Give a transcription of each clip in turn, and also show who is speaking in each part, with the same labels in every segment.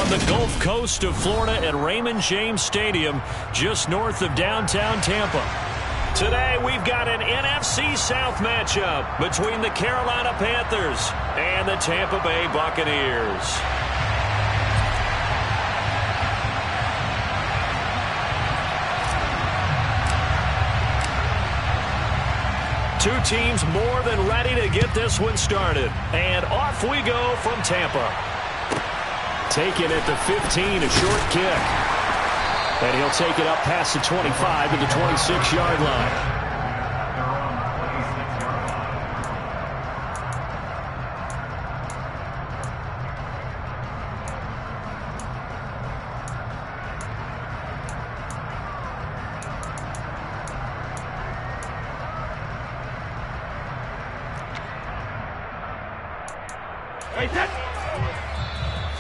Speaker 1: from the Gulf Coast of Florida at Raymond James Stadium, just north of downtown Tampa. Today, we've got an NFC South matchup between the Carolina Panthers and the Tampa Bay Buccaneers. Two teams more than ready to get this one started. And off we go from Tampa. Taken at the 15, a short kick. And he'll take it up past the 25 to the 26-yard line.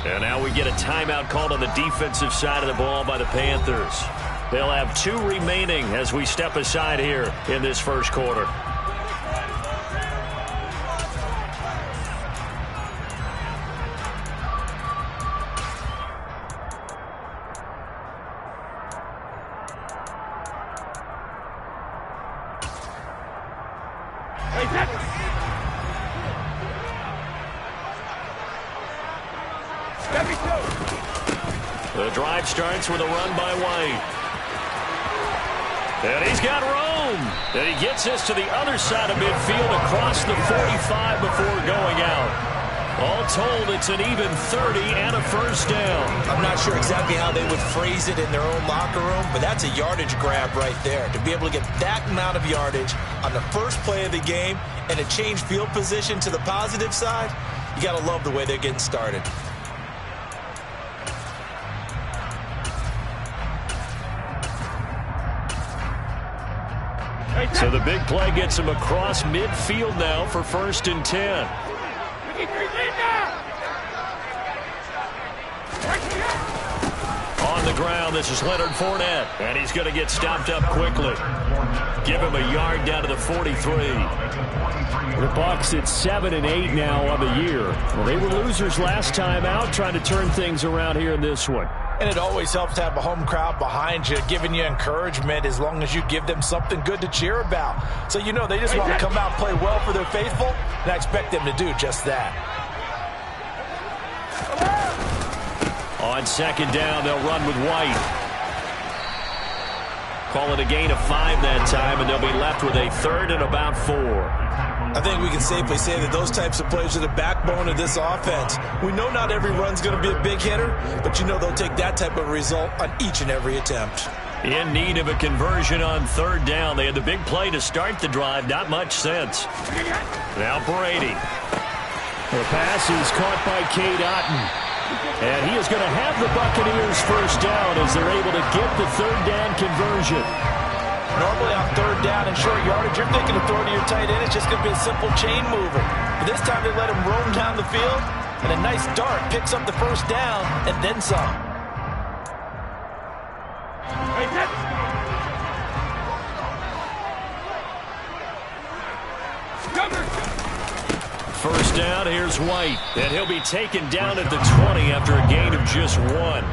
Speaker 1: And now we get a timeout called on the defensive side of the ball by the Panthers. They'll have 2 remaining as we step aside here in this first quarter. The drive starts with a run by White. And he's got room. And he gets this to the other side of midfield across the 45 before going out. All told, it's an even 30 and a first down.
Speaker 2: I'm not sure exactly how they would phrase it in their own locker room, but that's a yardage grab right there. To be able to get that amount of yardage on the first play of the game and to change field position to the positive side, you got to love the way they're getting started.
Speaker 1: So the big play gets him across midfield now for 1st and 10. On the ground, this is Leonard Fournette, and he's going to get stopped up quickly. Give him a yard down to the 43. The Bucs at 7-8 now on the year. Well, they were losers last time out, trying to turn things around here in this one.
Speaker 3: And it always helps to have a home crowd behind you, giving you encouragement as long as you give them something good to cheer about. So you know they just want to come out and play well for their faithful, and I expect them to do just that.
Speaker 1: On 2nd down, they'll run with White. Call it a gain of 5 that time, and they'll be left with a 3rd and about 4.
Speaker 2: I think we can safely say that those types of plays are the backbone of this offense. We know not every run's going to be a big hitter, but you know they'll take that type of result on each and every attempt.
Speaker 1: In need of a conversion on 3rd down. They had the big play to start the drive. Not much sense. Now Brady. The pass is caught by Cade Otton. And he is going to have the Buccaneers first down as they're able to get the 3rd down conversion.
Speaker 3: Normally on 3rd down and short yardage, you're thinking of throwing to your tight end. It's just going to be a simple chain mover. But this time they let him roam down the field, and a nice dart picks up the first down and then some.
Speaker 1: First down, here's White. And he'll be taken down at the 20 after a gain of just 1.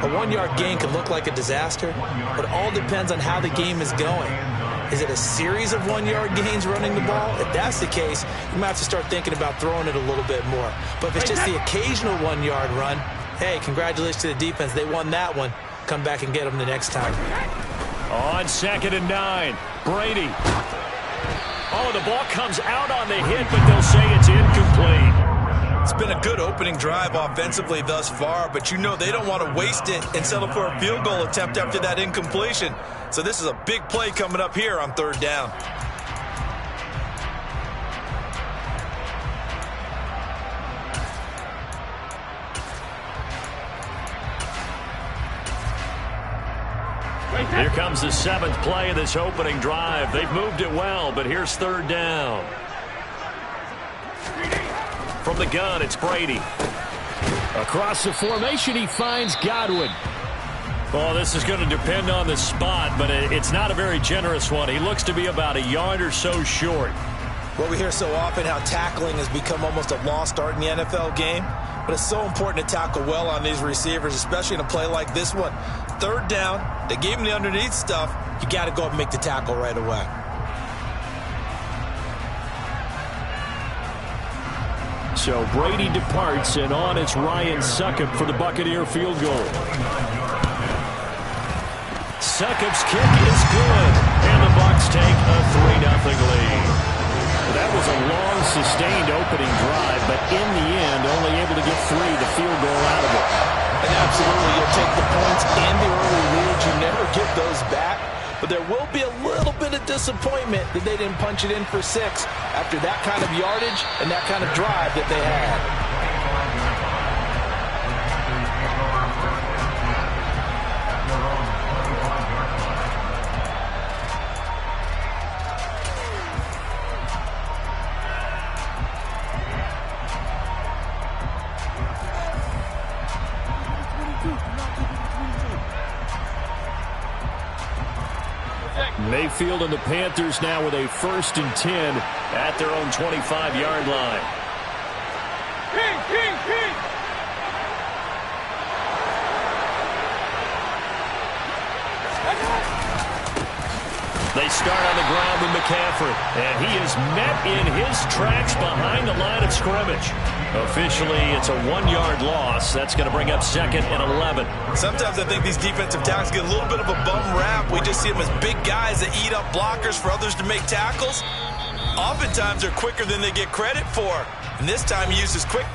Speaker 2: A 1-yard gain can look like a disaster, but it all depends on how the game is going. Is it a series of 1-yard gains running the ball? If that's the case, you might have to start thinking about throwing it a little bit more. But if it's just the occasional 1-yard run, hey, congratulations to the defense. They won that one. Come back and get them the next time.
Speaker 1: On 2nd and 9, Brady. Oh, the ball comes out on the hit, but they'll say it's incomplete.
Speaker 2: It's been a good opening drive offensively thus far, but you know they don't want to waste it and settle for a field goal attempt after that incompletion. So this is a big play coming up here on 3rd down.
Speaker 1: Here comes the 7th play of this opening drive. They've moved it well, but here's 3rd down. From the gun, it's Brady. Across the formation, he finds Godwin. Well, this is going to depend on the spot, but it's not a very generous one. He looks to be about a yard or so short.
Speaker 2: Well, we hear so often how tackling has become almost a lost art in the NFL game. But it's so important to tackle well on these receivers, especially in a play like this one. Third down, they gave him the underneath stuff. You got to go up and make the tackle right away.
Speaker 1: So Brady departs, and on it's Ryan Succop for the Buccaneer field goal. Succop's kick is good, and the Bucs take a 3-0 lead. That was a long, sustained opening drive, but in the end, only able to get the field goal out of it.
Speaker 2: And absolutely, you'll take the points and the early leads. You never get those back. But there will be a little bit of disappointment that they didn't punch it in for 6 after that kind of yardage and that kind of drive that they had.
Speaker 1: Mayfield and the Panthers now with a 1st and 10 at their own 25-yard line. They start on the ground with McCaffrey, and he is met in his tracks behind the line of scrimmage. Officially, it's a 1-yard loss. That's going to bring up 2nd and 11.
Speaker 2: Sometimes I think these defensive tackles get a little bit of a bum rap. We just see them as big guys that eat up blockers for others to make tackles. Oftentimes, they're quicker than they get credit for. And this time, he uses quick.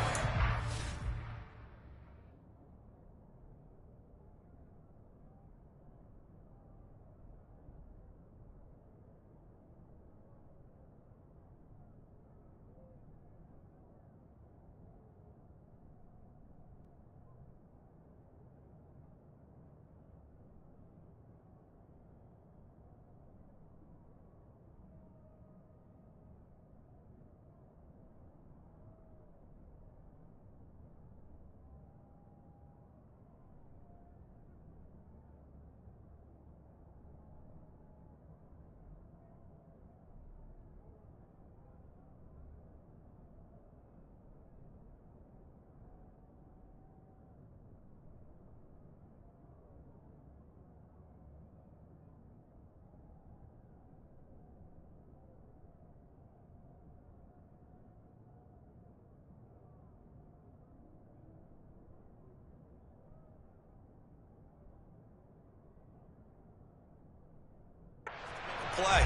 Speaker 2: Play.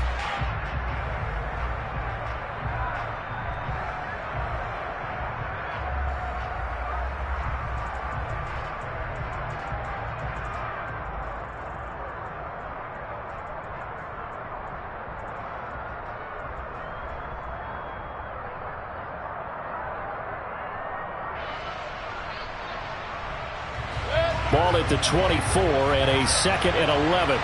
Speaker 1: Ball at the 24 and a 2nd and 11.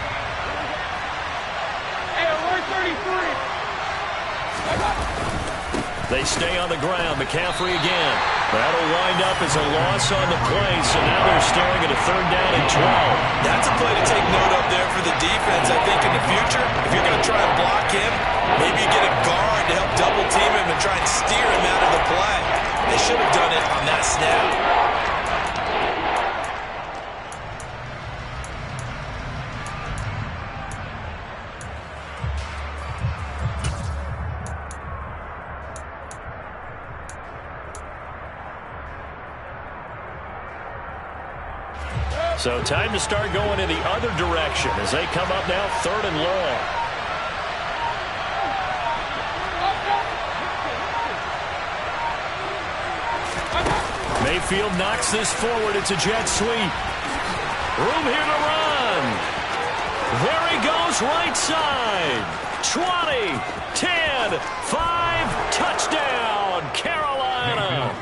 Speaker 1: They stay on the ground. McCaffrey again. That'll wind up as a loss on the play, so now they're staring at a 3rd down and 12.
Speaker 2: That's a play to take note of there for the defense. I think in the future, if you're going to try and block him, maybe you get a guard to help double team him and try and steer him out of the play. They should have done it on that snap.
Speaker 1: So time to start going in the other direction as they come up now 3rd and long. Mayfield knocks this forward. It's a jet sweep. Room here to run. There he goes right side. 20, 10, 5, touchdown, Carolina.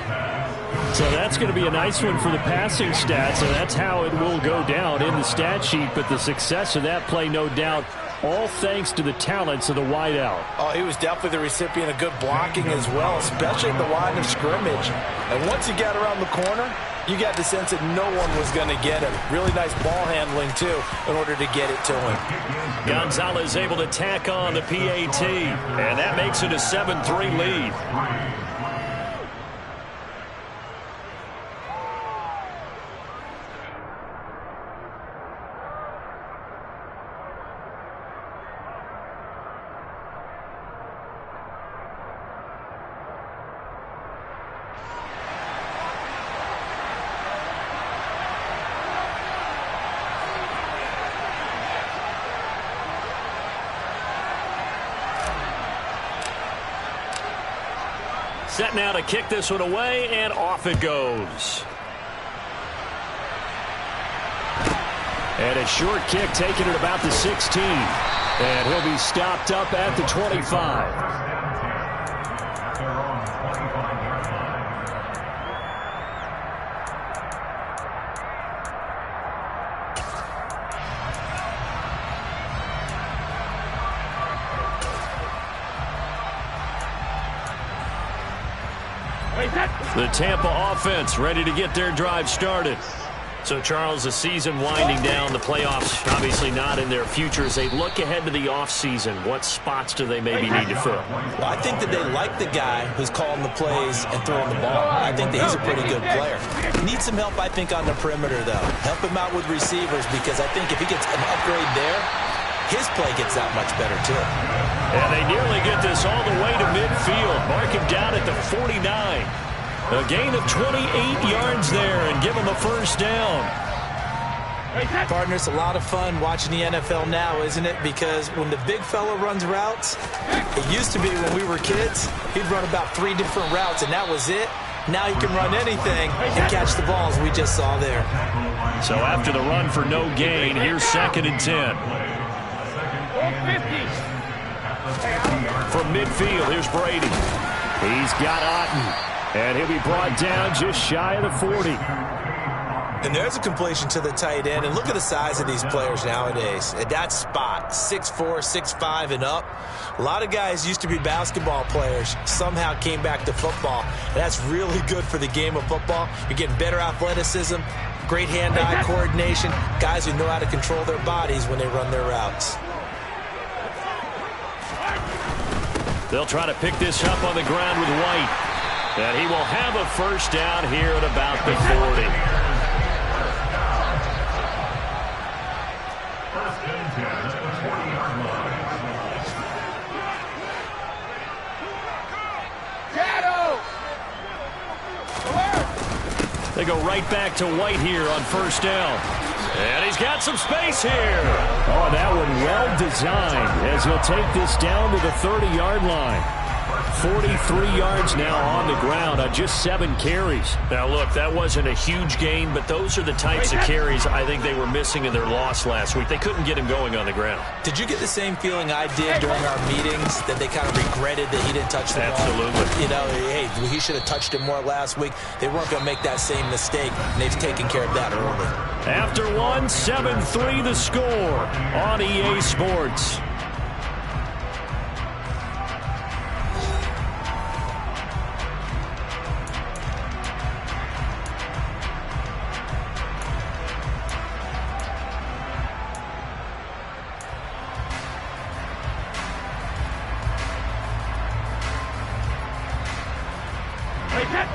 Speaker 1: So that's going to be a nice one for the passing stats, and that's how it will go down in the stat sheet. But the success of that play, no doubt, all thanks to the talents of the wideout.
Speaker 2: Oh, he was definitely the recipient of good blocking as well, especially at the line of scrimmage. And once he got around the corner, you got the sense that no one was going to get him. Really nice ball handling, too, in order to get it to him.
Speaker 1: Gonzalez able to tack on the PAT, and that makes it a 7-3 lead. Set now to kick this one away, and off it goes. And a short kick taken at about the 16. And he'll be stopped up at the 25. The Tampa offense ready to get their drive started. So, Charles, the season winding down, the playoffs obviously not in their future. As they look ahead to the offseason, what spots do they maybe need to fill?
Speaker 2: Well, I think that they like the guy who's calling the plays and throwing the ball. I think that he's a pretty good player. Needs some help, I think, on the perimeter, though. Help him out with receivers, because I think if he gets an upgrade there, his play gets that much better, too.
Speaker 1: And they nearly get this all the way to midfield. Mark him down at the 49. A gain of 28 yards there and give him a first down.
Speaker 2: Partner, it's a lot of fun watching the NFL now, isn't it? Because when the big fella runs routes, it used to be when we were kids, he'd run about 3 different routes, and that was it. Now he can run anything and catch the balls we just saw there.
Speaker 1: So after the run for no gain, here's 2nd and 10. From midfield, here's Brady. He's got Otten. And he'll be brought down just shy of the 40.
Speaker 2: And there's a completion to the tight end. And look at the size of these players nowadays. At that spot, 6'4", 6'5", and up. A lot of guys used to be basketball players, somehow came back to football. And that's really good for the game of football. You're getting better athleticism, great hand-eye coordination, guys who know how to control their bodies when they run their routes.
Speaker 1: They'll try to pick this up on the ground with White. And he will have a first down here at about the 40. They go right back to White here on first down. And he's got some space here. Oh, that one well designed as he'll take this down to the 30-yard line. 43 yards now on the ground on just 7 carries. Now, look, that wasn't a huge gain, but those are the types of carries I think they were missing in their loss last week. They couldn't get him going on the ground.
Speaker 2: Did you get the same feeling I did during our meetings, that they kind of regretted that he didn't touch the ball?
Speaker 1: Absolutely.
Speaker 2: You know, hey, he should have touched it more last week. They weren't going to make that same mistake, and they've taken care of that early.
Speaker 1: After one, 7-3 the score on EA Sports.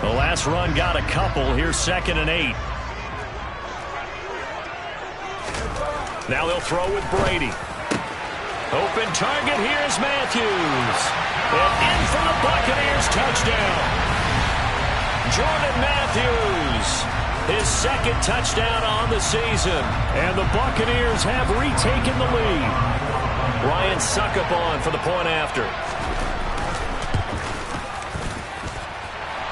Speaker 1: The last run got a couple. Here's 2nd and 8. Now they'll throw with Brady. Open target. Here's Matthews. And in for the Buccaneers touchdown. Jordan Matthews. His 2nd touchdown on the season. And the Buccaneers have retaken the lead. Ryan Suckup on for the point after.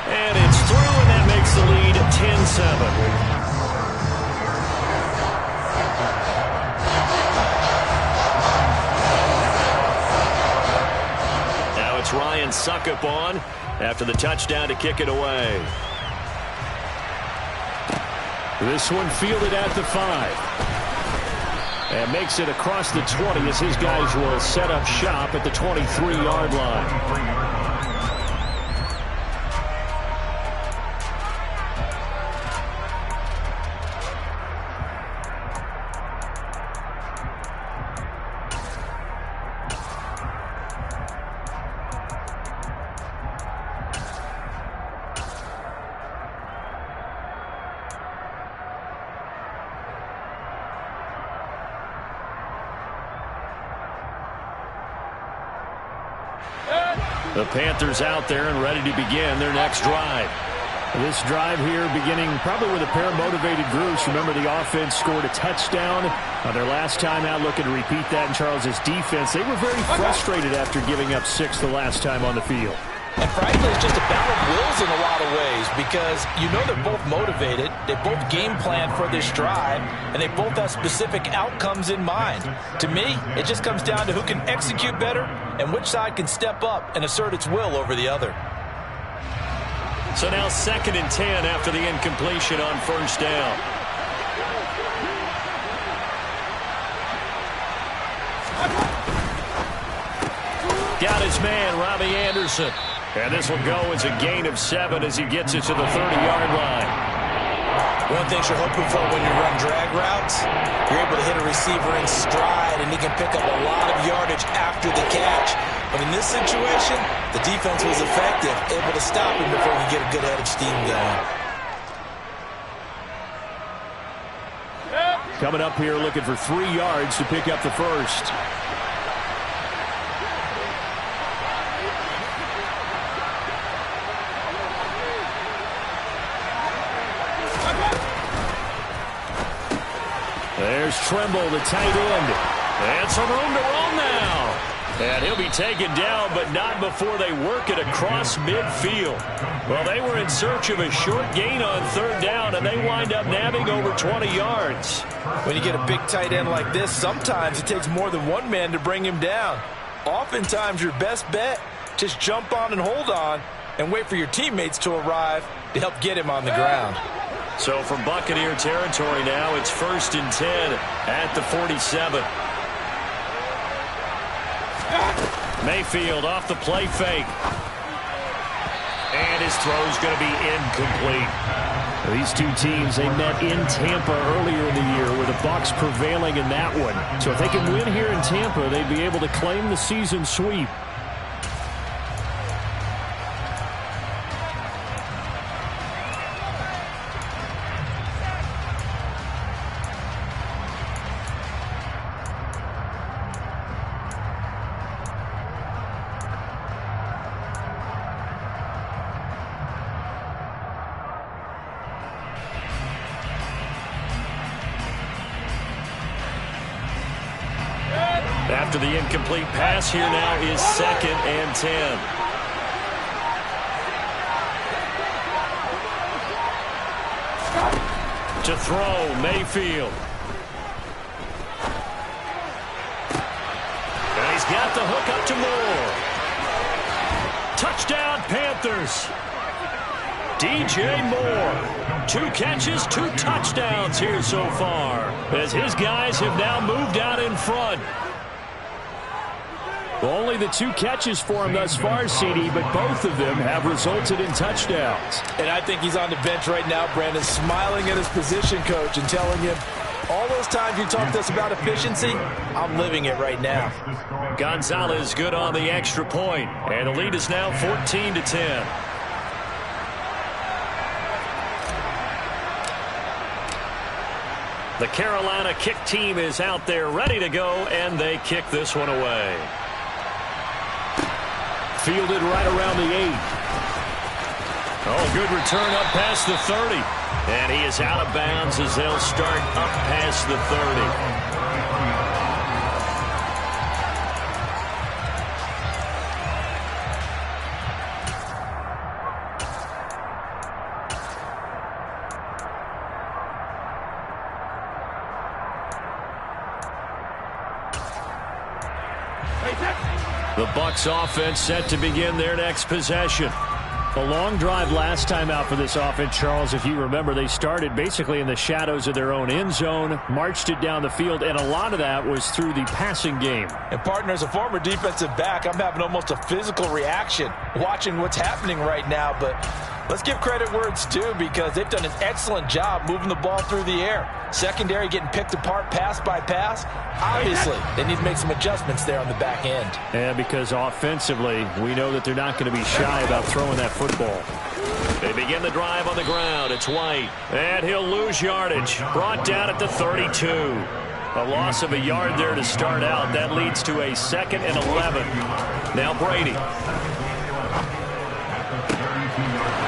Speaker 1: And it's through, and that makes the lead 10-7. Now it's Ryan Suckup on after the touchdown to kick it away. This one fielded at the 5. And makes it across the 20 as his guys will set up shop at the 23-yard line. The Panthers out there and ready to begin their next drive. This drive here beginning probably with a pair of motivated groups. Remember, the offense scored a touchdown on their last time out, looking to repeat that in Charles's defense. They were very frustrated after giving up 6 the last time on the field.
Speaker 3: And frankly, it's just a battle of wills in a lot of ways because you know they're both motivated, they both game plan for this drive, and they both have specific outcomes in mind. To me, it just comes down to who can execute better and which side can step up and assert its will over the other.
Speaker 1: So now 2nd and 10 after the incompletion on 1st down. Got his man, Robbie Anderson. And this will go as a gain of 7 as he gets it to the 30-yard line.
Speaker 2: One thing you're hoping for when you run drag routes, you're able to hit a receiver in stride, and he can pick up a lot of yardage after the catch. But in this situation, the defense was effective, able to stop him before he could get a good head of steam going.
Speaker 1: Coming up here looking for 3 yards to pick up the first. There's Tremble, the tight end. And some room to roll now. And he'll be taken down, but not before they work it across midfield. Well, they were in search of a short gain on 3rd down, and they wind up nabbing over 20 yards.
Speaker 3: When you get a big tight end like this, sometimes it takes more than one man to bring him down. Oftentimes, your best bet, just jump on and hold on and wait for your teammates to arrive to help get him on the ground.
Speaker 1: So from Buccaneer territory now, it's 1st and 10 at the 47. Mayfield off the play fake. And his throw's going to be incomplete. These two teams, they met in Tampa earlier in the year with the Bucs prevailing in that one. So if they can win here in Tampa, they'd be able to claim the season sweep. After the incomplete pass, here now is 2nd and 10. To throw, Mayfield. And he's got the hook up to Moore. Touchdown, Panthers. DJ Moore. 2 catches, 2 touchdowns here so far, as his guys have now moved out in front. Only the 2 catches for him thus far, CD, but both of them have resulted in touchdowns.
Speaker 3: And I think he's on the bench right now, Brandon, smiling at his position coach and telling him, all those times you talked to us about efficiency, I'm living it right now.
Speaker 1: Gonzalez good on the extra point, and the lead is now 14-10. The Carolina kick team is out there ready to go, and they kick this one away. Fielded right around the 8. Oh, good return up past the 30. And he is out of bounds as they'll start up past the 30. The Bucs offense set to begin their next possession. A long drive last time out for this offense, Charles. If you remember, they started basically in the shadows of their own end zone, marched it down the field, and a lot of that was through the passing game.
Speaker 3: And, partner, as a former defensive back, I'm having almost a physical reaction watching what's happening right now. But let's give credit where it's due, because they've done an excellent job moving the ball through the air. Secondary getting picked apart pass by pass. Obviously, they need to make some adjustments there on the back end.
Speaker 1: And because offensively, we know that they're not going to be shy about throwing that football. They begin the drive on the ground. It's White. And he'll lose yardage. Brought down at the 32. A loss of a yard there to start out. That leads to a 2nd and 11. Now Brady.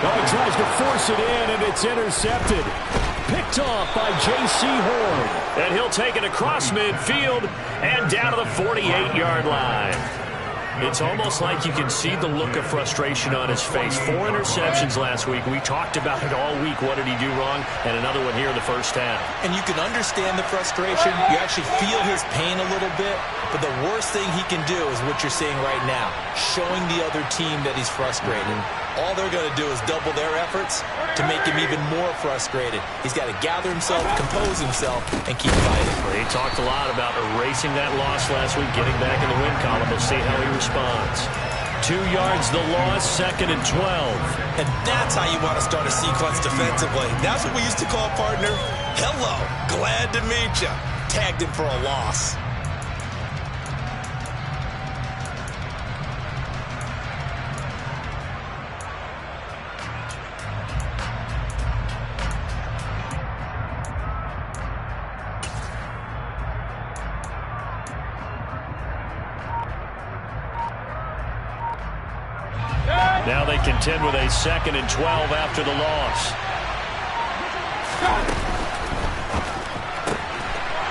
Speaker 4: Oh, he tries to force it in, and it's intercepted. Picked off by J.C. Horn.
Speaker 1: And he'll take it across midfield and down to the 48-yard line. It's almost like you can see the look of frustration on his face. 4 interceptions last week. We talked about it all week. What did he do wrong? And another one here in the first half.
Speaker 2: And you can understand the frustration. You actually feel his pain a little bit. But the worst thing he can do is what you're seeing right now, showing the other team that he's frustrated. All they're going to do is double their efforts to make him even more frustrated. He's got to gather himself, compose himself, and keep fighting.
Speaker 1: Well, he talked a lot about erasing that loss last week, getting back in the win column. We'll see how he responds. 2 yards the loss, 2nd and 12.
Speaker 2: And that's how you want to start a sequence defensively. That's what we used to call, partner, hello, glad to meet you. Tagged him for a loss.
Speaker 1: Now they contend with a 2nd and 12 after the loss.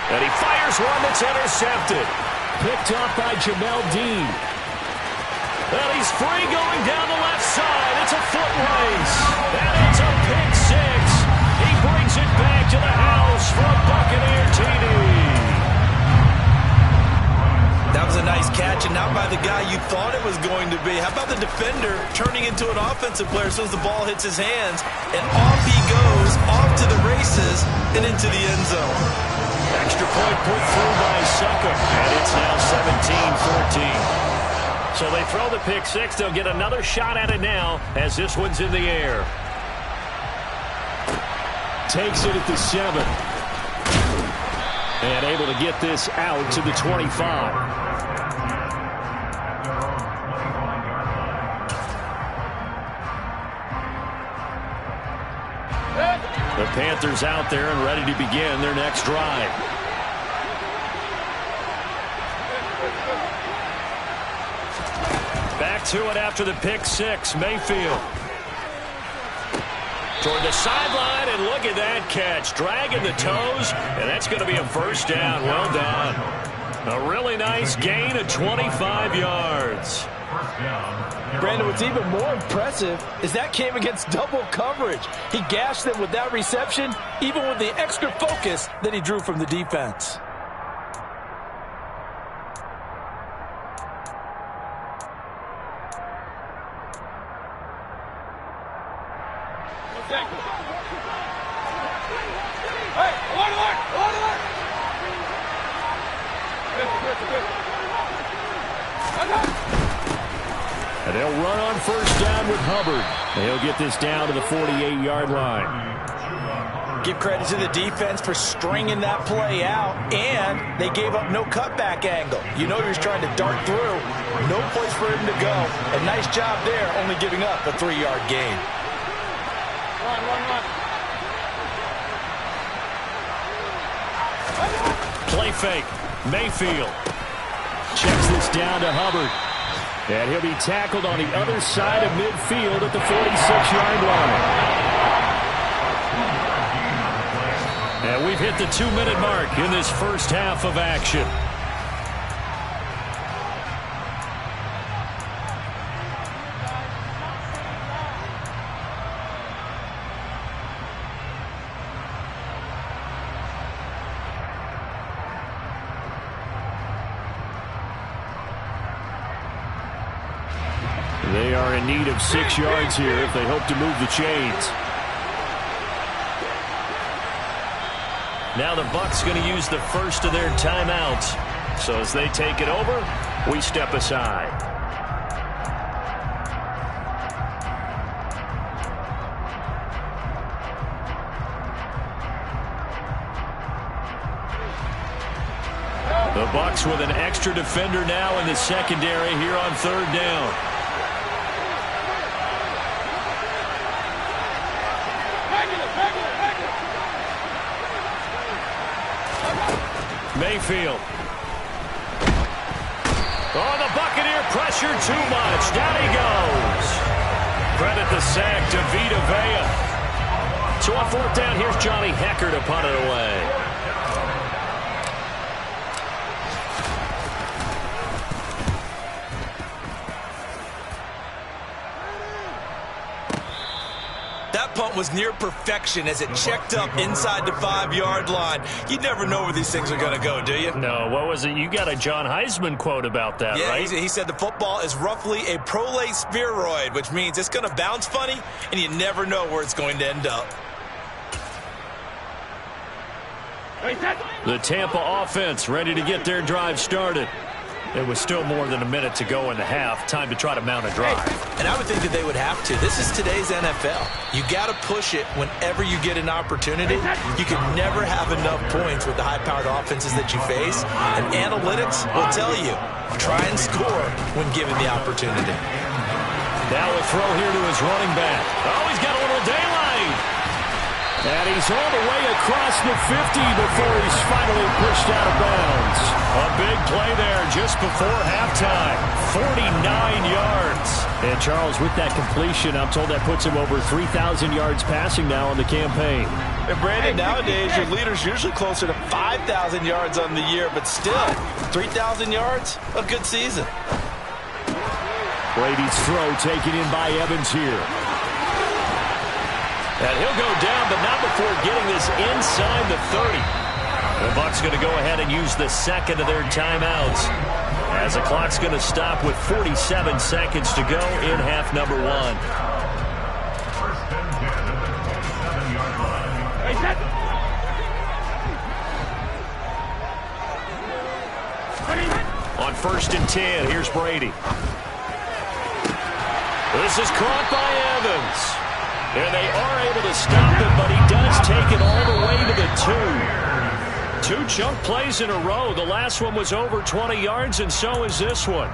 Speaker 1: And he fires one that's intercepted.
Speaker 4: Picked off by Jamel Dean.
Speaker 1: And he's free going down the left side. It's a foot race. And it's a pick 6. He brings it back to the house for a Buccaneer TD.
Speaker 2: That was a nice catch, and not by the guy you thought it was going to be. How about the defender turning into an offensive player as soon as the ball hits his hands, and off he goes, off to the races, and into the end zone.
Speaker 1: Extra point put through by Succop, and it's now 17-14. So they throw the pick 6. They'll get another shot at it now as this one's in the air.
Speaker 4: Takes it at the 7. And able to get this out to the 25.
Speaker 1: The Panthers out there and ready to begin their next drive. Back to it after the pick 6. Mayfield. Toward the sideline, and look at that catch. Dragging the toes, and that's going to be a first down. Well done. A really nice gain of 25 yards.
Speaker 3: Brandon, what's even more impressive is that came against double coverage. He gashed them with that reception, even with the extra focus that he drew from the defense.
Speaker 4: And they'll run on first down with Hubbard. And he'll get this down to the 48-yard line.
Speaker 2: Give credit to the defense for stringing that play out, and they gave up no cutback angle. You know he was trying to dart through. No place for him to go. A nice job there, only giving up a 3-yard gain.
Speaker 1: Play fake. Mayfield.
Speaker 4: Checks this down to Hubbard. And he'll be tackled on the other side of midfield at the 46-yard line.
Speaker 1: And we've hit the 2-minute mark in this first half of action.
Speaker 4: They are in need of 6 yards here if they hope to move the chains.
Speaker 1: Now the Bucs going to use the first of their timeouts. So as they take it over, we step aside. The Bucs with an extra defender now in the secondary here on third down. Mayfield. Oh, the Buccaneer pressure too much. Down he goes. Credit the sack to Vita Vea. So on fourth down, here's Johnny Hecker to punt it away.
Speaker 2: punt was near perfection as it checked up inside the 5-yard line. You never know where these things are going to go, do you?
Speaker 1: No, what was it? You got a John Heisman quote about that, right?
Speaker 2: Yeah, he said the football is roughly a prolate spheroid, which means it's going to bounce funny, and you never know where it's going to end up.
Speaker 1: The Tampa offense ready to get their drive started. It was still more than a minute to go in the half. Time to try to mount a drive.
Speaker 2: And I would think that they would have to. This is today's NFL. You got to push it whenever you get an opportunity. You can never have enough points with the high-powered offenses that you face. And analytics will tell you, try and score when given the opportunity.
Speaker 1: Now a throw here to his running back. Oh, he's got a little daylight. And he's all the way across the 50 before he's finally pushed out of bounds. A big play there just before halftime. 49 yards. And Charles, with that completion, I'm told that puts him over 3,000 yards passing now on the campaign.
Speaker 3: And Brandon, nowadays your leader's usually closer to 5,000 yards on the year, but still, 3,000 yards, a good season.
Speaker 1: Brady's throw taken in by Evans here. And he'll go down, but not before getting this inside the 30. The Bucs going to go ahead and use the second of their timeouts, as the clock's going to stop with 47 seconds to go in half number 1. On 1st and 10, here's Brady. This is caught by Evans. And they are able to stop him, but he does take it all the way to the 2. 2 chunk plays in a row. The last one was over 20 yards, and so is this one.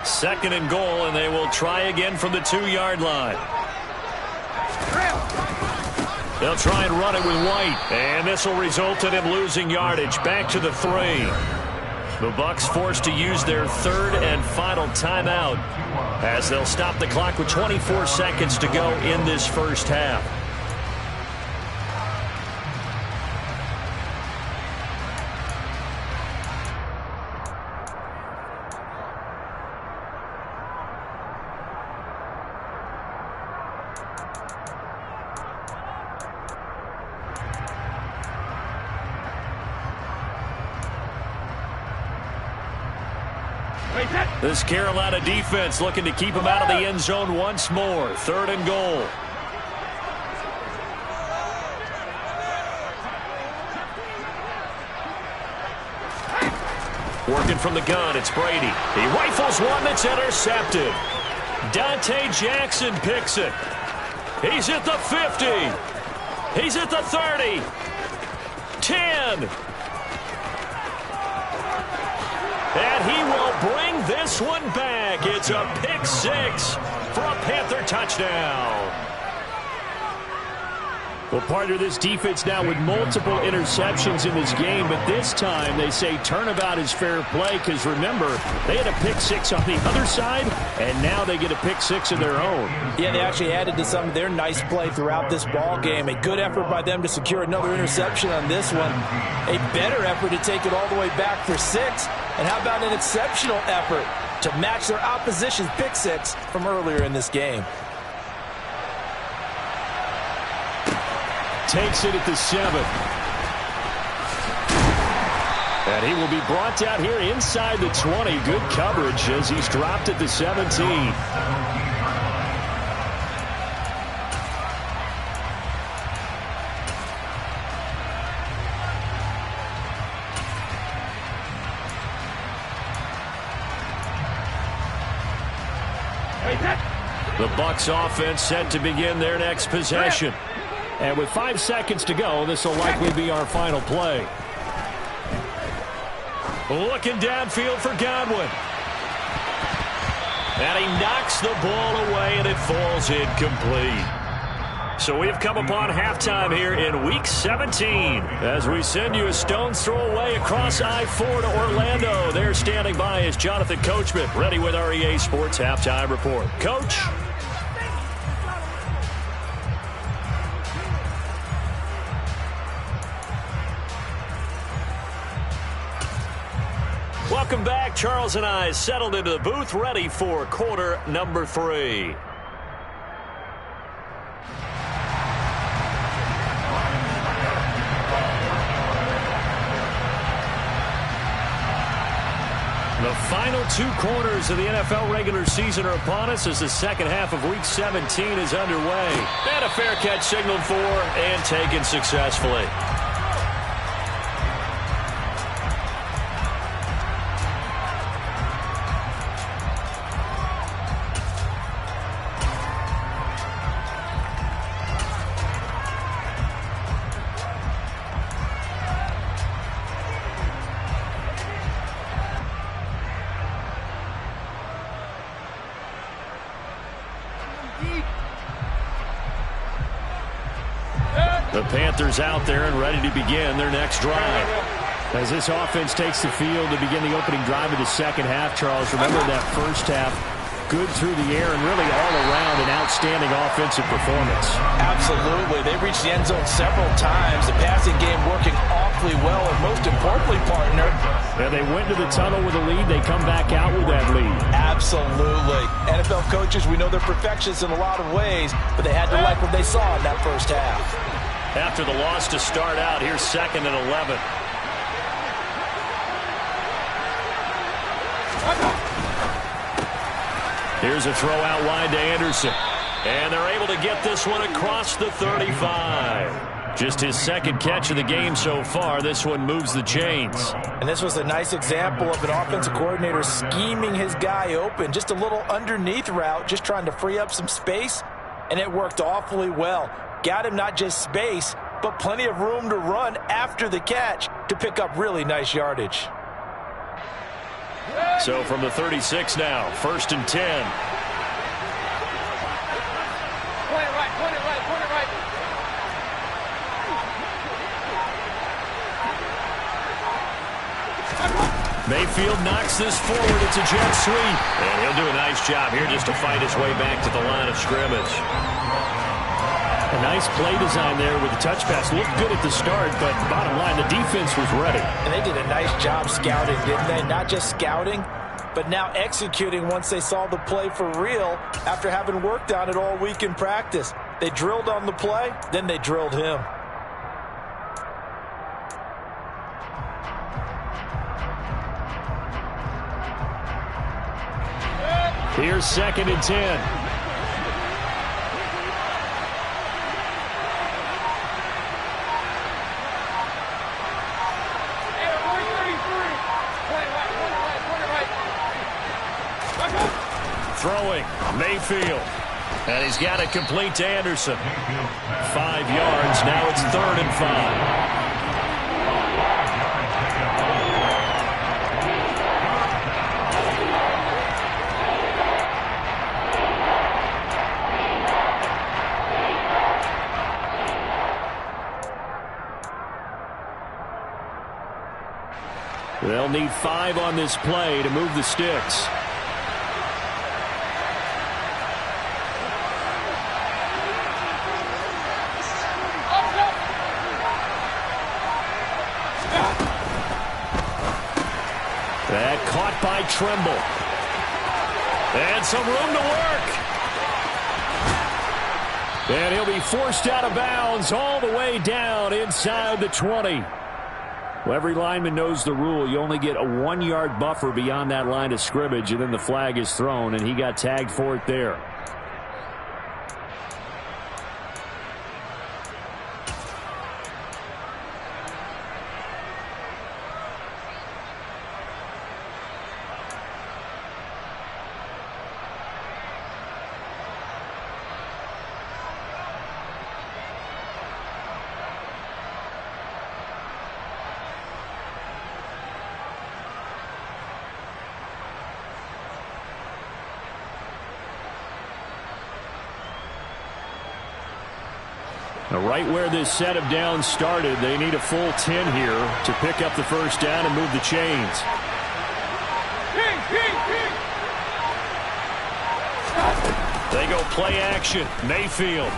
Speaker 1: Second and goal, and they will try again from the 2-yard line. They'll try and run it with White, and this will result in him losing yardage. Back to the 3. The Bucs forced to use their 3rd and final timeout, as they'll stop the clock with 24 seconds to go in this first half. This Carolina defense looking to keep him out of the end zone once more. 3rd and goal. Working from the gun, it's Brady. He rifles one that's intercepted. Dante Jackson picks it. He's at the 50. He's at the 30. 10. And he will bring this one back. It's a pick 6 for a Panther touchdown. Well, partner, this defense now with multiple interceptions in this game, but this time they say turnabout is fair play because, remember, they had a pick 6 on the other side, and now they get a pick 6 of their own.
Speaker 3: Yeah, they actually added to some of their nice play throughout this ball game. A good effort by them to secure another interception on this one. A better effort to take it all the way back for 6. And how about an exceptional effort to match their opposition's pick 6 from earlier in this game?
Speaker 1: Takes it at the 7. And he will be brought down here inside the 20. Good coverage as he's dropped at the 17. The Bucs offense set to begin their next possession. And with 5 seconds to go, this will likely be our final play. Looking downfield for Godwin. And he knocks the ball away, and it falls incomplete. So we've come upon halftime here in Week 17 as we send you a stone's throw away across I-4 to Orlando. There standing by is Jonathan Coachman, ready with our EA Sports Halftime Report. Coach? Welcome back. Charles and I settled into the booth, ready for quarter number 3. The final 2 quarters of the NFL regular season are upon us as the second half of Week 17 is underway. And a fair catch signaled for and taken successfully. The Panthers out there and ready to begin their next drive. As this offense takes the field to begin the opening drive of the second half, Charles, remember that first half, good through the air and really all around an outstanding offensive performance.
Speaker 3: Absolutely. They reached the end zone several times. The passing game working awfully well, and most importantly, partner,
Speaker 4: yeah, they went to the tunnel with a lead. They come back out with that lead.
Speaker 3: Absolutely. NFL coaches, we know they're perfectionists in a lot of ways, but they had to like what they saw in that first half.
Speaker 1: After the loss to start out, here's 2nd and 11. Here's a throw out wide to Anderson. And they're able to get this one across the 35. Just his second catch of the game so far. This one moves the chains.
Speaker 3: And this was a nice example of an offensive coordinator scheming his guy open. Just a little underneath route, just trying to free up some space. And it worked awfully well. Got him not just space, but plenty of room to run after the catch to pick up really nice yardage.
Speaker 1: So from the 36 now, 1st and 10.
Speaker 5: Point it right, point it right, point it right.
Speaker 1: Mayfield knocks this forward. It's a jet sweep. And he'll do a nice job here just to fight his way back to the line of scrimmage.
Speaker 4: A nice play design there with the touch pass. Looked good at the start, but bottom line, the defense was ready.
Speaker 3: And they did a nice job scouting, didn't they? Not just scouting, but now executing once they saw the play for real after having worked on it all week in practice. They drilled on the play, then they drilled him.
Speaker 4: Here's 2nd and 10.
Speaker 1: Throwing, Mayfield. And he's got it complete to Anderson. 5 yards. Now it's 3rd and 5.
Speaker 4: They'll need 5 on this play to move the sticks.
Speaker 1: That caught by Trimble. And some room to work.
Speaker 4: And he'll be forced out of bounds all the way down inside the 20. Well, every lineman knows the rule. You only get a 1-yard buffer beyond that line of scrimmage, and then the flag is thrown, and he got tagged for it there. Right where this set of downs started, they need a full 10 here to pick up the first down and move the chains.
Speaker 1: They go play action. Mayfield.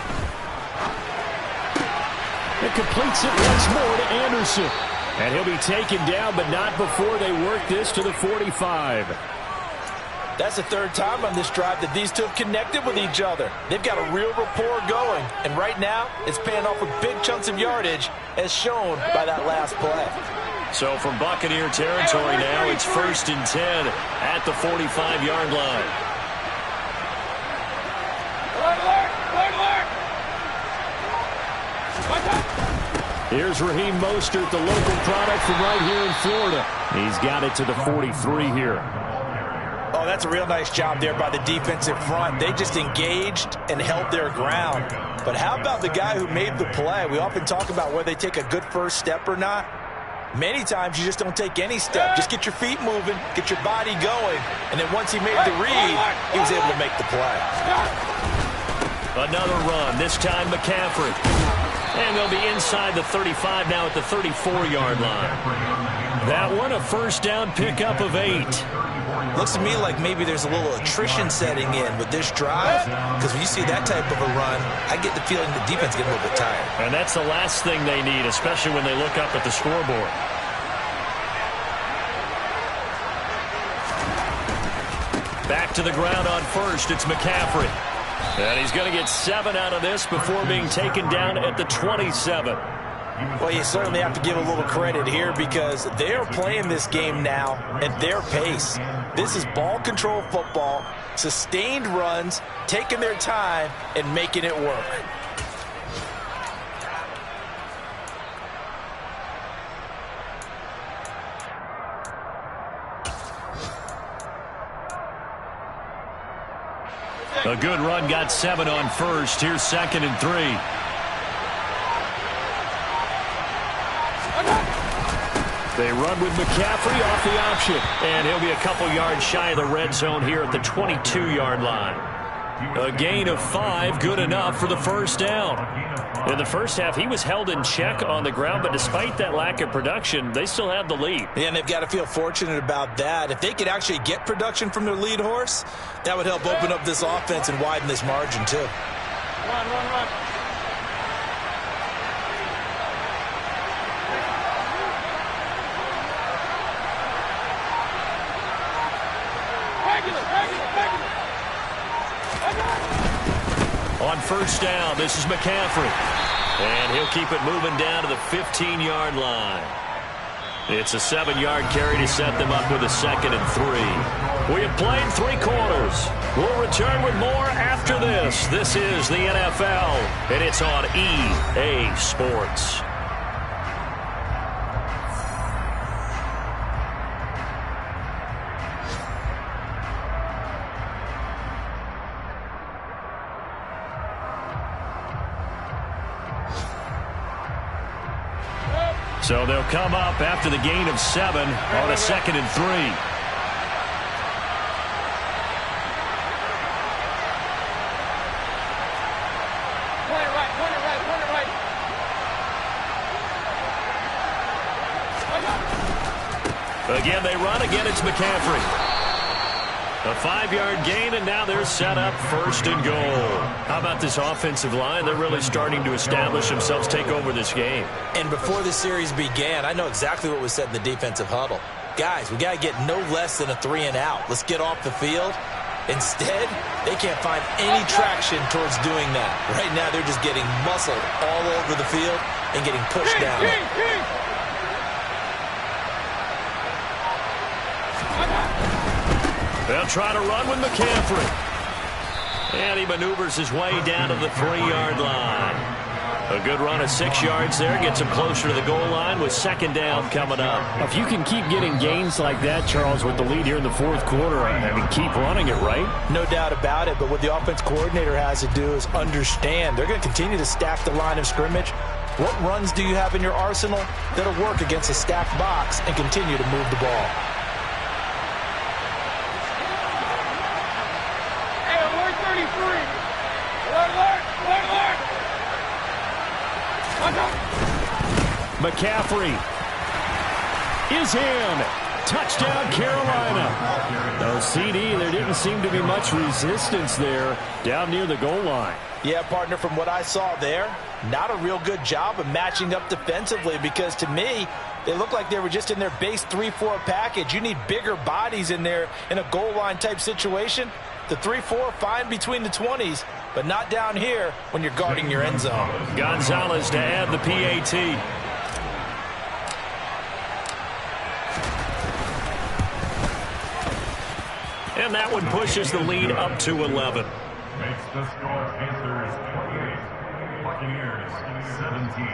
Speaker 4: It completes it once more to Anderson. And he'll be taken down, but not before they work this to the 45.
Speaker 3: That's the third time on this drive that these two have connected with each other. They've got a real rapport going. And right now, it's paying off with big chunks of yardage, as shown by that last play.
Speaker 1: So from Buccaneer territory now, it's 1st and 10 at the 45-yard line.
Speaker 4: Here's Raheem Mostert, the local product from right here in Florida. He's got it to the 43 here.
Speaker 2: Oh, that's a real nice job there by the defensive front. They just engaged and held their ground. But how about the guy who made the play? We often talk about whether they take a good first step or not. Many times you just don't take any step. Just get your feet moving, get your body going. And then once he made the read, he was able to make the play.
Speaker 1: Another run, this time McCaffrey. And they'll be inside the 35 now at the 34-yard line.
Speaker 4: That one, a first down pickup of 8.
Speaker 2: Looks to me like maybe there's a little attrition setting in with this drive, because when you see that type of a run, I get the feeling the defense getting a little bit tired.
Speaker 1: And that's the last thing they need, especially when they look up at the scoreboard. Back to the ground on first, it's McCaffrey. And he's going to get 7 out of this before being taken down at the 27.
Speaker 2: Well, you certainly have to give a little credit here because they're playing this game now at their pace. This is ball control football, sustained runs, taking their time, and making it work.
Speaker 1: A good run got 7 on first. Here's 2nd and 3.
Speaker 4: They run with McCaffrey off the option.
Speaker 1: And he'll be a couple yards shy of the red zone here at the 22-yard line. A gain of 5, good enough for the first down. In the first half, he was held in check on the ground, but despite that lack of production, they still have the lead.
Speaker 2: Yeah, and they've got to feel fortunate about that. If they could actually get production from their lead horse, that would help open up this offense and widen this margin too.
Speaker 5: Run.
Speaker 1: On first down, this is McCaffrey. And he'll keep it moving down to the 15-yard line. It's a 7-yard carry to set them up with a 2nd and 3. We have played 3 quarters. We'll return with more after this. This is the NFL, and it's on EA Sports. So they'll come up after the gain of 7 on a 2nd and 3.
Speaker 5: Point it right.
Speaker 1: Again, they run. Again, it's McCaffrey. A 5-yard gain, and now they're set up 1st and goal. How about this offensive line? They're really starting to establish themselves, take over this game.
Speaker 2: And before the series began, I know exactly what was said in the defensive huddle. Guys, we got to get no less than a 3 and out. Let's get off the field. Instead, they can't find any traction towards doing that. Right now, they're just getting muscled all over the field and getting pushed down.
Speaker 1: They'll try to run with McCaffrey. And he maneuvers his way down to the 3-yard line. A good run of 6 yards there. Gets him closer to the goal line with 2nd down coming up.
Speaker 4: If you can keep getting gains like that, Charles, with the lead here in the 4th quarter, I mean, keep running it, right?
Speaker 2: No doubt about it, but what the offense coordinator has to do is understand. They're going to continue to stack the line of scrimmage. What runs do you have in your arsenal that'll work against a stacked box and continue to move the ball?
Speaker 4: McCaffrey is in. Touchdown, Carolina. No CD, there didn't seem to be much resistance there down near the goal line.
Speaker 3: Yeah, partner, from what I saw there, not a real good job of matching up defensively, because to me, they looked like they were just in their base 3-4 package. You need bigger bodies in there in a goal line type situation. The 3-4, fine between the 20s, but not down here when you're guarding your end zone.
Speaker 1: Gonzalez to add the PAT. And that one pushes the lead up to 11.
Speaker 6: Makes the score Panthers 28, Buccaneers 17.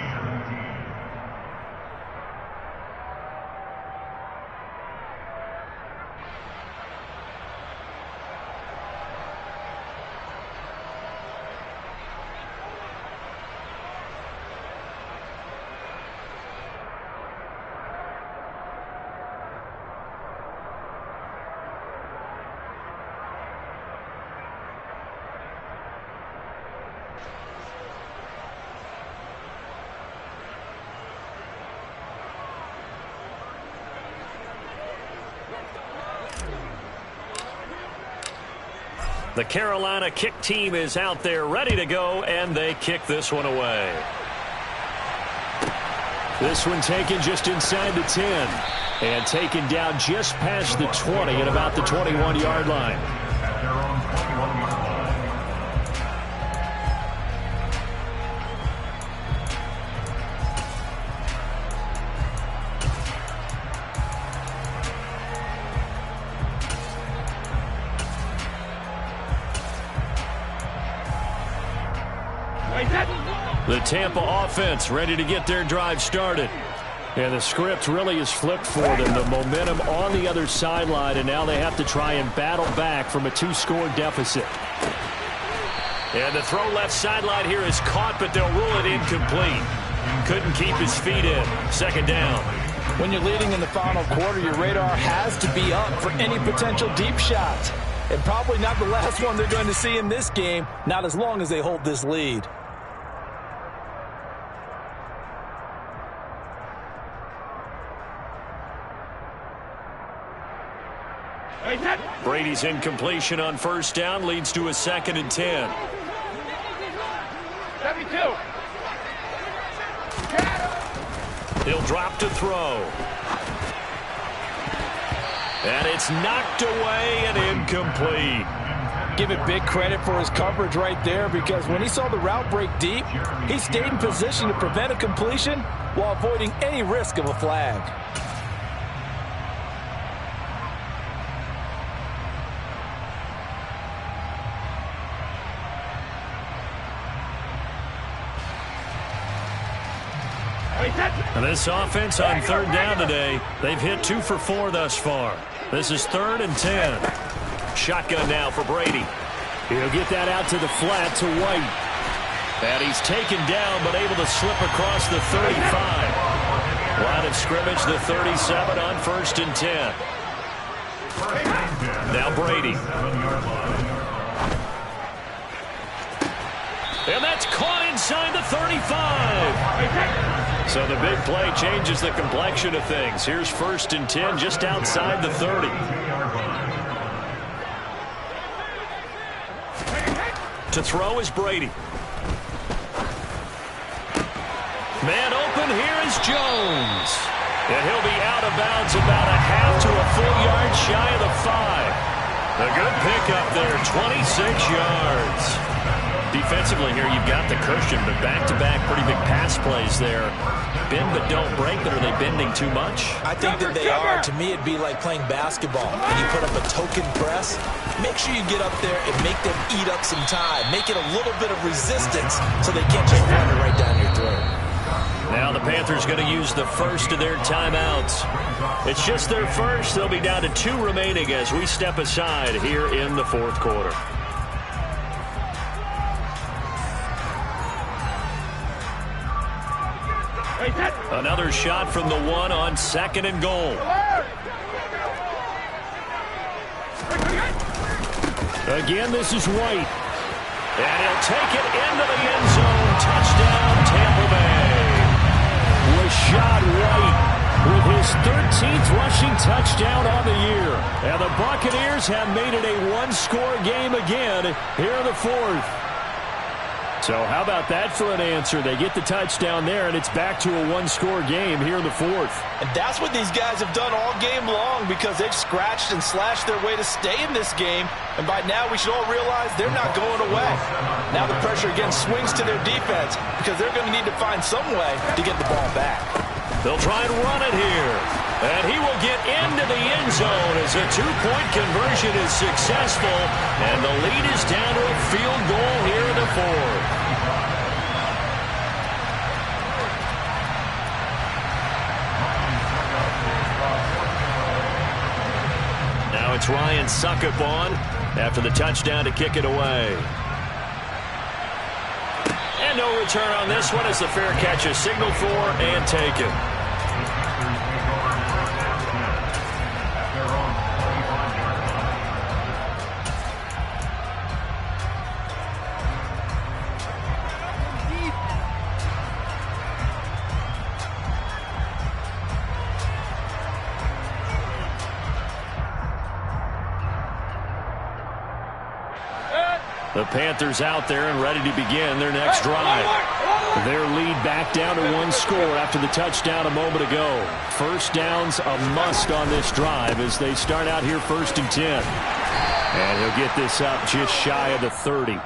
Speaker 1: The Carolina kick team is out there ready to go, and they kick this one away.
Speaker 4: This one taken just inside the 10 and taken down just past the 20 at about the 21-yard line.
Speaker 6: At their own 21-yard line.
Speaker 1: The Tampa offense ready to get their drive started.
Speaker 4: And the script really is flipped for them. The momentum on the other sideline, and now they have to try and battle back from a 2-score deficit.
Speaker 1: And the throw left sideline here is caught, but they'll rule it incomplete. Couldn't keep his feet in. Second down.
Speaker 3: When you're leading in the final quarter, your radar has to be up for any potential deep shots. And probably not the last one they're going to see in this game, not as long as they hold this lead.
Speaker 1: Brady's incompletion on first down leads to a 2nd and 10.
Speaker 5: 72.
Speaker 1: He'll drop to throw. And it's knocked away and incomplete.
Speaker 3: Give it big credit for his coverage right there, because when he saw the route break deep, he stayed in position to prevent a completion while avoiding any risk of a flag.
Speaker 1: And this offense on third down today, they've hit 2 for 4 thus far. This is 3rd and 10. Shotgun now for Brady.
Speaker 4: He'll get that out to the flat to White.
Speaker 1: And he's taken down, but able to slip across the 35. Line of scrimmage, the 37 on 1st and 10. Now Brady. And that's caught inside the 35. So the big play changes the complexion of things. Here's 1st and 10 just outside the 30. To throw is Brady. Man open, here is Jones. And he'll be out of bounds about a half to a full yard shy of the 5. A good pickup there, 26 yards. Defensively here, you've got the cushion, but back-to-back pretty big pass plays there. Bend but don't break, but are they bending too much?
Speaker 2: I think that they are. To me, it'd be like playing basketball. When you put up a token press, make sure you get up there and make them eat up some time. Make it a little bit of resistance so they can't just run it right down your throat.
Speaker 1: Now the Panthers going to use the first of their timeouts. It's just their first. They'll be down to 2 remaining as we step aside here in the 4th quarter. Another shot from the 1 on 2nd and goal.
Speaker 4: Again, this is White.
Speaker 1: And he'll take it into the end zone. Touchdown, Tampa Bay.
Speaker 4: Rashad White with his 13th rushing touchdown on the year. And the Buccaneers have made it a one-score game again here in the fourth. So how about that for an answer? They get the touchdown there, and it's back to a one-score game here in the fourth.
Speaker 3: And that's what these guys have done all game long because they've scratched and slashed their way to stay in this game. And by now, we should all realize they're not going away. Now the pressure again swings to their defense because they're going to need to find some way to get the ball back.
Speaker 1: They'll try and run it here. And he will get into the end zone as a two-point conversion is successful. And the lead is down to a field goal here in the fourth. Now it's Ryan Suckup on after the touchdown to kick it away. And no return on this one as the fair catch is signaled for and taken. The Panthers out there and ready to begin their next drive. Their lead back down to one score after the touchdown a moment ago. First down's a must on this drive as they start out here 1st and 10. And he'll get this up just shy of the 30.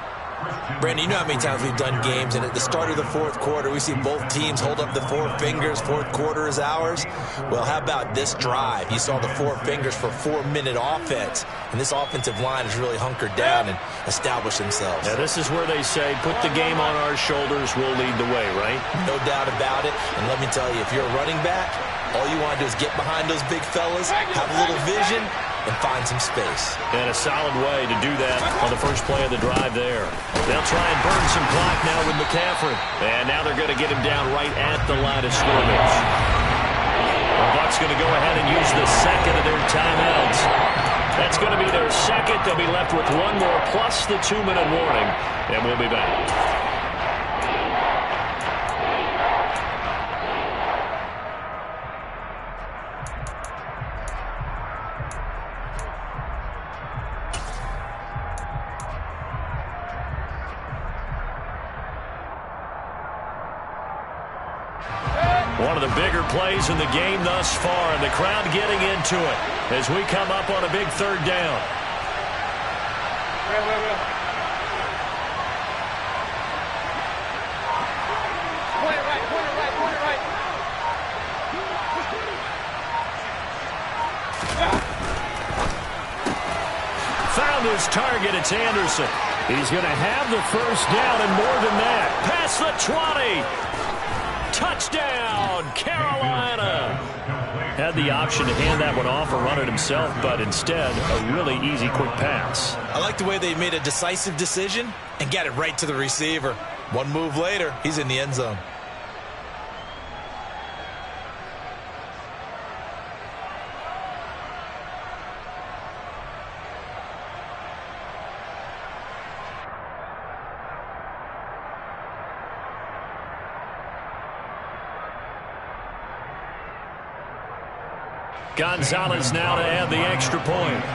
Speaker 2: Brandon, you know how many times we've done games, and at the start of the fourth quarter, we see both teams hold up the four fingers, fourth quarter is ours. Well, how about this drive? You saw the four fingers for 4-minute offense, and this offensive line has really hunkered down and established themselves.
Speaker 1: Yeah, this is where they say, put the game on our shoulders, we'll lead the way, right?
Speaker 2: No doubt about it, and let me tell you, if you're a running back, all you want to do is get behind those big fellas, have a little vision, and find some space.
Speaker 1: And a solid way to do that on the first play of the drive there. They'll try and burn some clock now with McCaffrey. And now they're going to get him down right at the line of scrimmage. The Bucs going to go ahead and use the second of their timeouts. That's going to be their second. They'll be left with one more plus the 2-minute warning. And we'll be back. One of the bigger plays in the game thus far, and the crowd getting into it as we come up on a big third down.
Speaker 5: Point it right.
Speaker 1: Found his target. It's Anderson. He's going to have the first down and more than that. Past the 20. Touchdown, Carolina. Had the option to hand that one off or run it himself, but instead, a really easy, quick pass.
Speaker 2: I like the way they made a decisive decision and got it right to the receiver. One move later, he's in the end zone.
Speaker 1: Gonzalez now to add the extra point.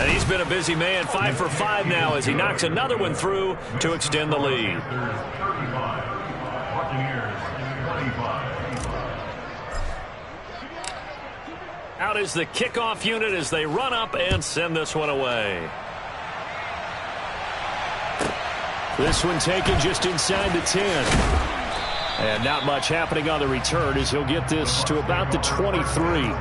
Speaker 1: And he's been a busy man, 5 for 5 now as he knocks another one through to extend the lead. Out is the kickoff unit as they run up and send this one away.
Speaker 4: This one taken just inside the 10. And not much happening on the return as he'll get this to about the 23.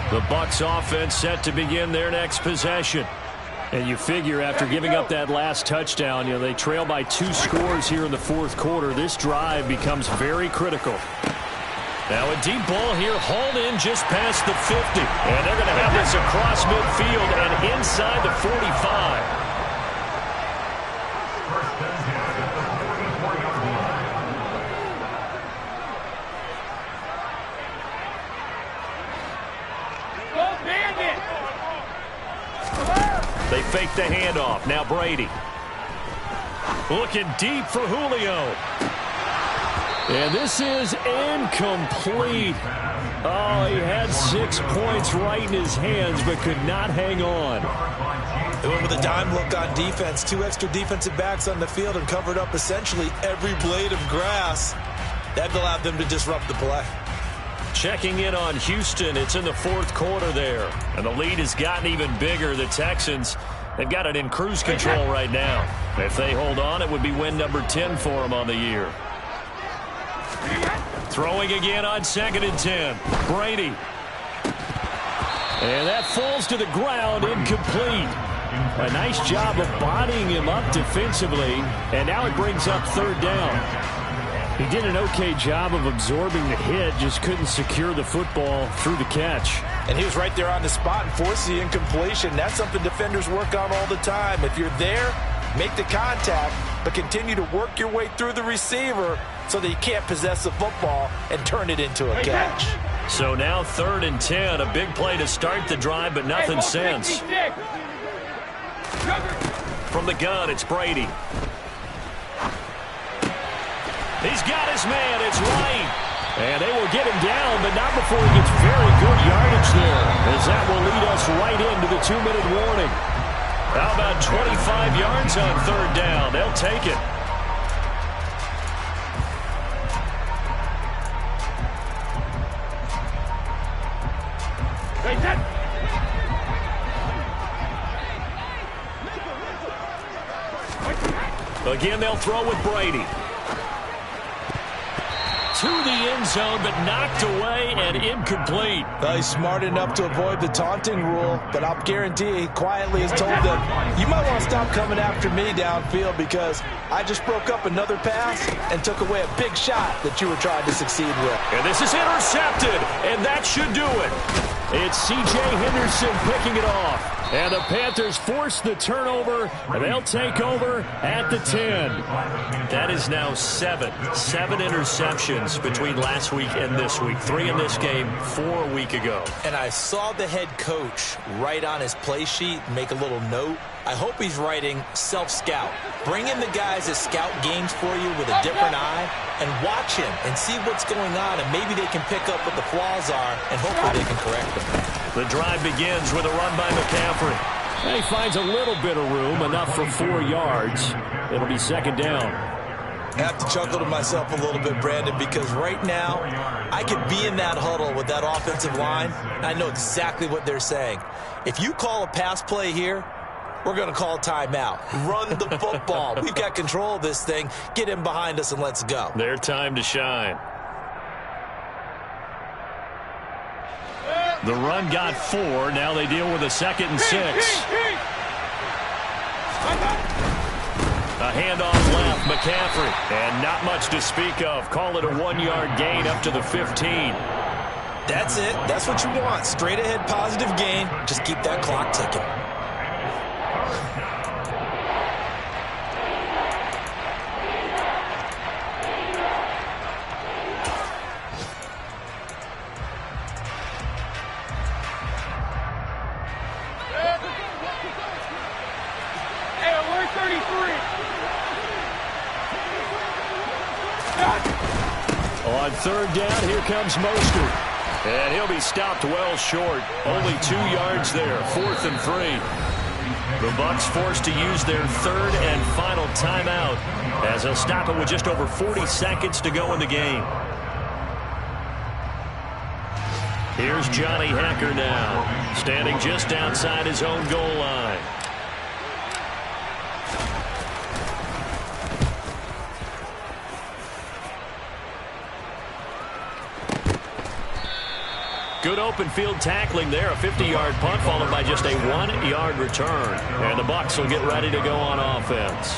Speaker 1: The Bucs offense set to begin their next possession.
Speaker 4: And you figure after giving up that last touchdown, they trail by 2 scores here in the fourth quarter. This drive becomes very critical.
Speaker 1: Now a deep ball here, hauled in just past the 50. And they're going to have this across midfield and inside the 45. They fake the handoff. Now Brady. Looking deep for Julio. And this is incomplete. Oh, he had 6 points right in his hands, but could not hang on.
Speaker 2: They went with a dime look on defense. 2 extra defensive backs on the field and covered up essentially every blade of grass. That allowed them to disrupt the play.
Speaker 1: Checking in on Houston. It's in the 4th quarter there. And the lead has gotten even bigger. The Texans, they've got it in cruise control right now. If they hold on, it would be win number 10 for them on the year. Throwing again on 2nd and 10. Brady. And that falls to the ground, incomplete. A nice job of bodying him up defensively. And now it brings up 3rd down. He did an okay job of absorbing the hit, just couldn't secure the football through the catch.
Speaker 3: And he was right there on the spot and forced the incompletion. That's something defenders work on all the time. If you're there, make the contact, but continue to work your way through the receiver so that you can't possess the football and turn it into a catch.
Speaker 1: So now 3rd and 10, a big play to start the drive, but nothing since. From the gun, it's Brady. He's got his man. It's right. And they will get him down, but not before he gets very good yardage there, as that will lead us right into the 2-minute warning. How about 25 yards on 3rd down? They'll take it. Again, they'll throw with Brady. To the end zone, but knocked away and incomplete.
Speaker 2: He's smart enough to avoid the taunting rule, but I'll guarantee he quietly has told them, you might want to stop coming after me downfield because I just broke up another pass and took away a big shot that you were trying to succeed with.
Speaker 1: And this is intercepted, and that should do it. It's C.J. Henderson picking it off. And the Panthers force the turnover, and they'll take over at the 10. That is now 7 interceptions between last week and this week. 3 in this game, 4 a week ago.
Speaker 2: And I saw the head coach write on his play sheet, make a little note. I hope he's writing self-scout. Bring in the guys that scout games for you with a different eye and watch him and see what's going on, and maybe they can pick up what the flaws are, and hopefully they can correct them.
Speaker 1: The drive begins with a run by McCaffrey.
Speaker 4: He finds a little bit of room, enough for 4 yards. It'll be 2nd down.
Speaker 2: I have to chuckle to myself a little bit, Brandon, because right now I could be in that huddle with that offensive line, and I know exactly what they're saying. If you call a pass play here, we're going to call timeout. Run the football. We've got control of this thing. Get him behind us and let's go.
Speaker 1: Their time to shine. The run got 4. Now they deal with a 2nd and 6. A handoff left, McCaffrey. And not much to speak of. Call it a 1-yard gain up to the 15.
Speaker 2: That's it. That's what you want. Straight ahead positive gain. Just keep that clock ticking.
Speaker 1: On 3rd down, here comes Mostert. And he'll be stopped well short. Only 2 yards there. 4th and 3. The Bucs forced to use their 3rd and final timeout as they'll stop it with just over 40 seconds to go in the game. Here's Johnny Hekker now, standing just outside his own goal line. Good open field tackling there. A 50-yard punt followed by just a 1-yard return. And the Bucs will get ready to go on offense.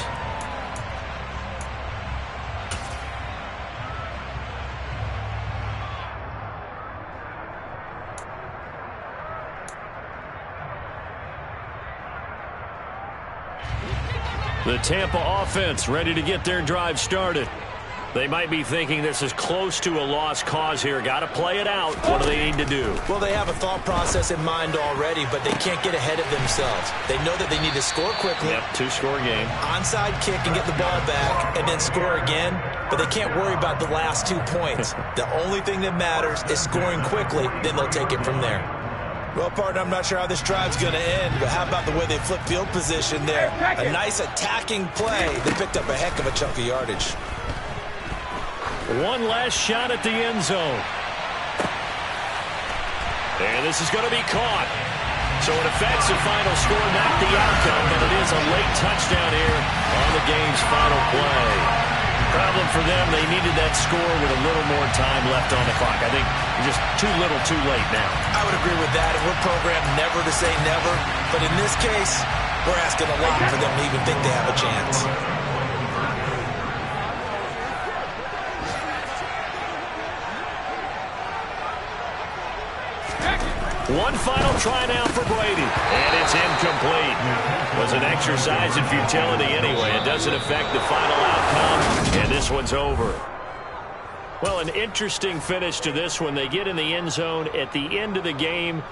Speaker 1: The Tampa offense ready to get their drive started. They might be thinking this is close to a lost cause here. Got to play it out. What do they need to do?
Speaker 2: Well, they have a thought process in mind already, but they can't get ahead of themselves. They know that they need to score quickly.
Speaker 1: Yep, two-score game.
Speaker 2: Onside kick and get the ball back and then score again, but they can't worry about the last 2 points. The only thing that matters is scoring quickly, then they'll take it from there. Well, partner, I'm not sure how this drive's going to end, but how about the way they flip field position there? A nice attacking play. They picked up a heck of a chunk of yardage.
Speaker 1: One last shot at the end zone. And this is going to be caught. So in effect, the final score, not the outcome, but it is a late touchdown here on the game's final play. Problem for them, they needed that score with a little more time left on the clock. I think just too little, too late now.
Speaker 2: I would agree with that, and we're programmed never to say never. But in this case, we're asking a lot for them to even think they have a chance.
Speaker 1: One final try now for Brady. And it's incomplete. Was an exercise in futility anyway. It doesn't affect the final outcome. And this one's over. Well, an interesting finish to this one. They get in the end zone at the end of the game.